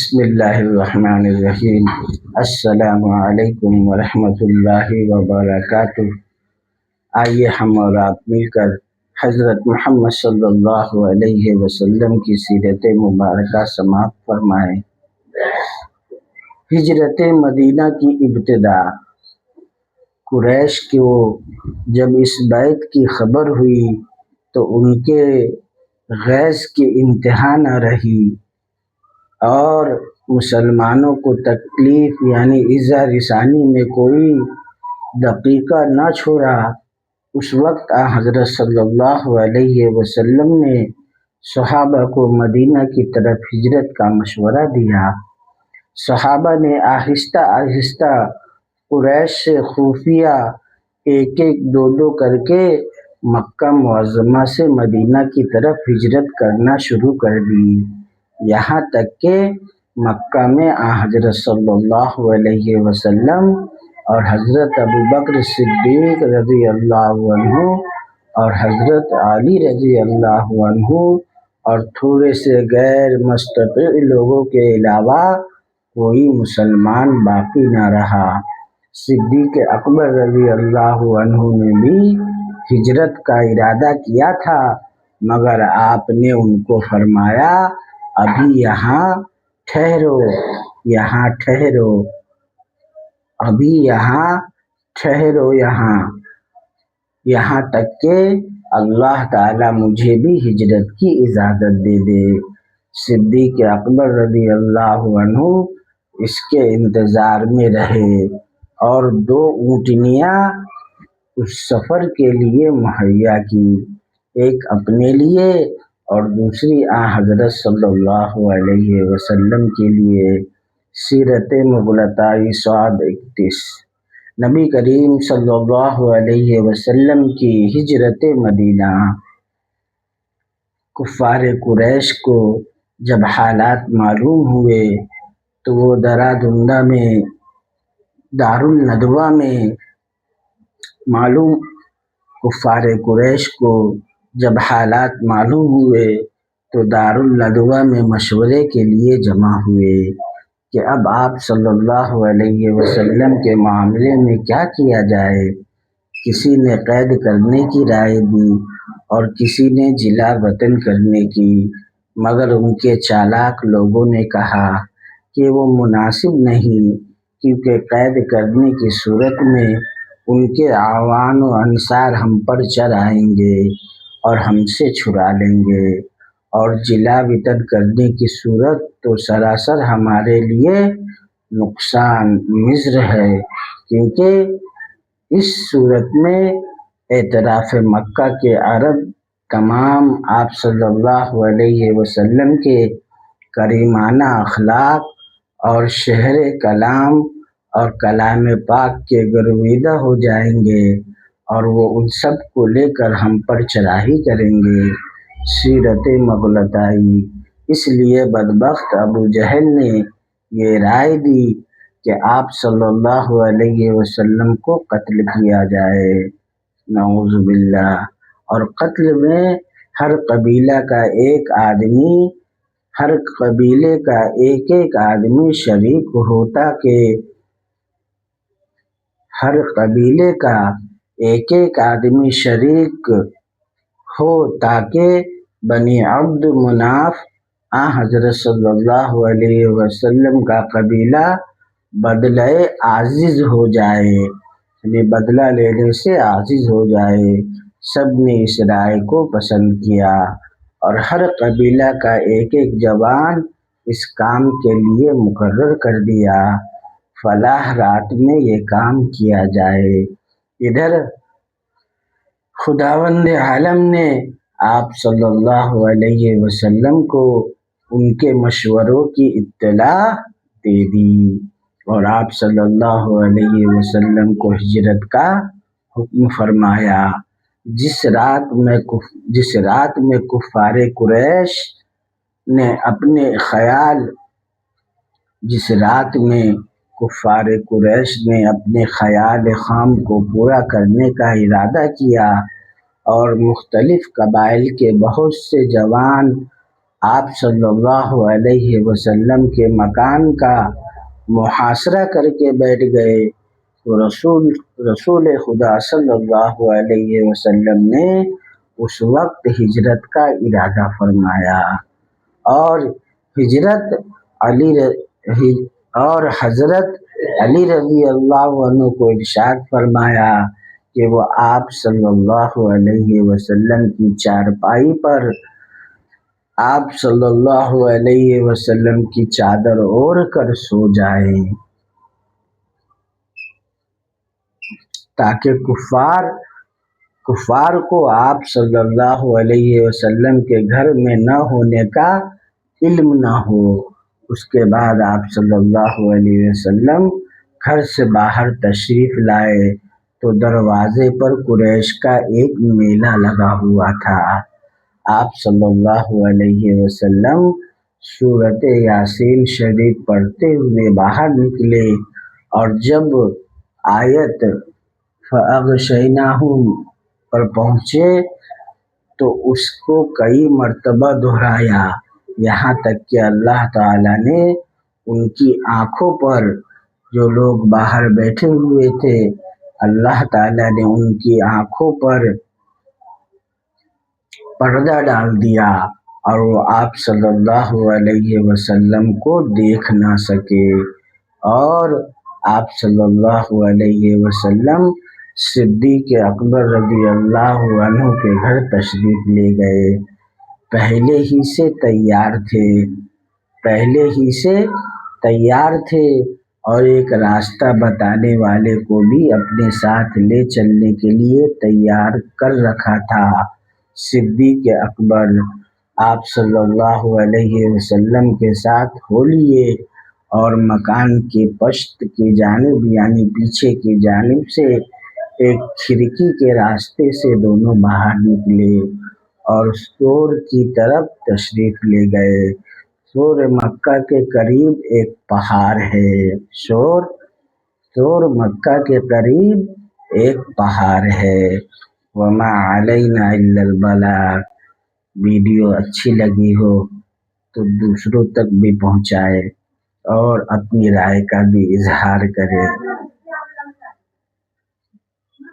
بسم اللہ الرحمن الرحیم۔ السلام علیکم ورحمۃ اللہ وبرکاتہ۔ آئیے ہم اور آپ مل کر حضرت محمد صلی اللہ علیہ وسلم کی سیرت مبارکہ سماعت فرمائیں۔ ہجرت مدینہ کی ابتدا۔ قریش کو جب اس بیعت کی خبر ہوئی تو ان کے غیظ کی انتہا نہ رہی اور مسلمانوں کو تکلیف یعنی ایذا رسانی میں کوئی دقیقہ نہ چھوڑا۔ اس وقت حضرت صلی اللہ علیہ وسلم نے صحابہ کو مدینہ کی طرف ہجرت کا مشورہ دیا۔ صحابہ نے آہستہ آہستہ قریش سے خفیہ ایک دو کر کے مکہ معظمہ سے مدینہ کی طرف ہجرت کرنا شروع کر دی، یہاں تک کہ مکہ میں حضرت صلی اللہ علیہ وسلم اور حضرت ابوبکر صدیق رضی اللہ عنہ اور حضرت علی رضی اللہ عنہ اور تھوڑے سے غیر مستطیع لوگوں کے علاوہ کوئی مسلمان باقی نہ رہا۔ صدیق اکبر رضی اللہ عنہ نے بھی ہجرت کا ارادہ کیا تھا، مگر آپ نے ان کو فرمایا ابھی یہاں ٹھہرو، یہاں تک کہ اللہ تعالیٰ مجھے بھی ہجرت کی اجازت دے دے۔ صدیق اکبر رضی اللہ عنہ اس کے انتظار میں رہے اور 2 اونٹنیاں اس سفر کے لیے مہیا کی، ایک اپنے لیے اور دوسری حضرت صلی اللہ علیہ وسلم کے لیے۔ سیرت مغلطہ صاد 31۔ نبی کریم صلی اللہ علیہ وسلم کی ہجرت مدینہ۔ کفار قریش کو جب حالات معلوم ہوئے تو وہ درا میں دارالندوہ میں کفار قریش کو جب حالات معلوم ہوئے تو دارالندوہ میں مشورے کے لیے جمع ہوئے کہ اب آپ صلی اللہ علیہ وسلم کے معاملے میں کیا کیا جائے۔ کسی نے قید کرنے کی رائے دی اور کسی نے جلا وطن کرنے کی، مگر ان کے چالاک لوگوں نے کہا کہ وہ مناسب نہیں، کیونکہ قید کرنے کی صورت میں ان کے اعوان و انصار ہم پر چڑھ آئیں گے اور ہم سے چھڑا لیں گے، اور جلا وطن کرنے کی صورت تو سراسر ہمارے لیے نقصان مضر ہے، کیونکہ اس صورت میں اعتراف مکہ کے عرب تمام آپ صلی اللہ علیہ وسلم کے کریمانہ اخلاق اور شہر کلام اور کلام پاک کے گرویدہ ہو جائیں گے اور وہ ان سب کو لے کر ہم پر چڑھائی کریں گے۔ سیرت مغلطہ۔ اس لیے بدبخت ابو جہل نے یہ رائے دی کہ آپ صلی اللہ علیہ وسلم کو قتل کیا جائے، نعوذ باللہ، اور قتل میں ہر قبیلے کا ایک آدمی شریک ہو تاکہ بنی عبد مناف حضرت صلی اللہ علیہ وسلم کا قبیلہ بدلہ عاجز ہو جائے، یعنی بدلہ لینے سے عاجز ہو جائے۔ سب نے اس رائے کو پسند کیا اور ہر قبیلہ کا ایک جوان اس کام کے لیے مقرر کر دیا۔ فلاح رات میں یہ کام کیا جائے۔ ادھر خداوند عالم نے آپ صلی اللہ علیہ وسلم کو ان کے مشوروں کی اطلاع دے دی اور آپ صلی اللہ علیہ وسلم کو ہجرت کا حکم فرمایا۔ جس رات میں کفار قریش نے اپنے خیال خام کو پورا کرنے کا ارادہ کیا اور مختلف قبائل کے بہت سے جوان آپ صلی اللہ علیہ وسلم کے مکان کا محاصرہ کر کے بیٹھ گئے تو رسول خدا صلی اللہ علیہ وسلم نے اس وقت ہجرت کا ارادہ فرمایا، اور ہجرت اور حضرت علی رضی اللہ عنہ کو ارشاد فرمایا کہ وہ آپ صلی اللہ علیہ وسلم کی چارپائی پر آپ صلی اللہ علیہ وسلم کی چادر اوڑھ کر سو جائیں تاکہ کفار کو آپ صلی اللہ علیہ وسلم کے گھر میں نہ ہونے کا علم نہ ہو۔ اس کے بعد آپ صلی اللہ علیہ وسلم گھر سے باہر تشریف لائے تو دروازے پر قریش کا ایک میلہ لگا ہوا تھا۔ آپ صلی اللہ علیہ وسلم سورۃ یاسین شریف پڑھتے ہوئے باہر نکلے، اور جب آیت فَأَغْشَيْنَاهُمْ پر پہنچے تو اس کو کئی مرتبہ دہرایا، یہاں تک کہ اللہ تعالیٰ نے ان کی آنکھوں پر، جو لوگ باہر بیٹھے ہوئے تھے، اللہ تعالیٰ نے ان کی آنکھوں پر پردہ ڈال دیا اور وہ آپ صلی اللہ علیہ وسلم کو دیکھ نہ سکے، اور آپ صلی اللہ علیہ وسلم صدیق اکبر رضی اللہ عنہ کے گھر تشریف لے گئے۔ پہلے ہی سے تیار تھے اور ایک راستہ بتانے والے کو بھی اپنے ساتھ لے چلنے کے لیے تیار کر رکھا تھا۔ صدیق اکبر آپ صلی اللہ علیہ وسلم کے ساتھ ہو لیے اور مکان کے پشت کی جانب یعنی پیچھے کی جانب سے ایک کھڑکی کے راستے سے دونوں باہر نکلے اور سور کی طرف تشریف لے گئے۔ سور مکہ کے قریب ایک پہاڑ ہے، سور مکہ کے قریب ایک پہاڑ ہے۔ وما علینا الا البلاغ۔ ویڈیو اچھی لگی ہو تو دوسروں تک بھی پہنچائے اور اپنی رائے کا بھی اظہار کرے۔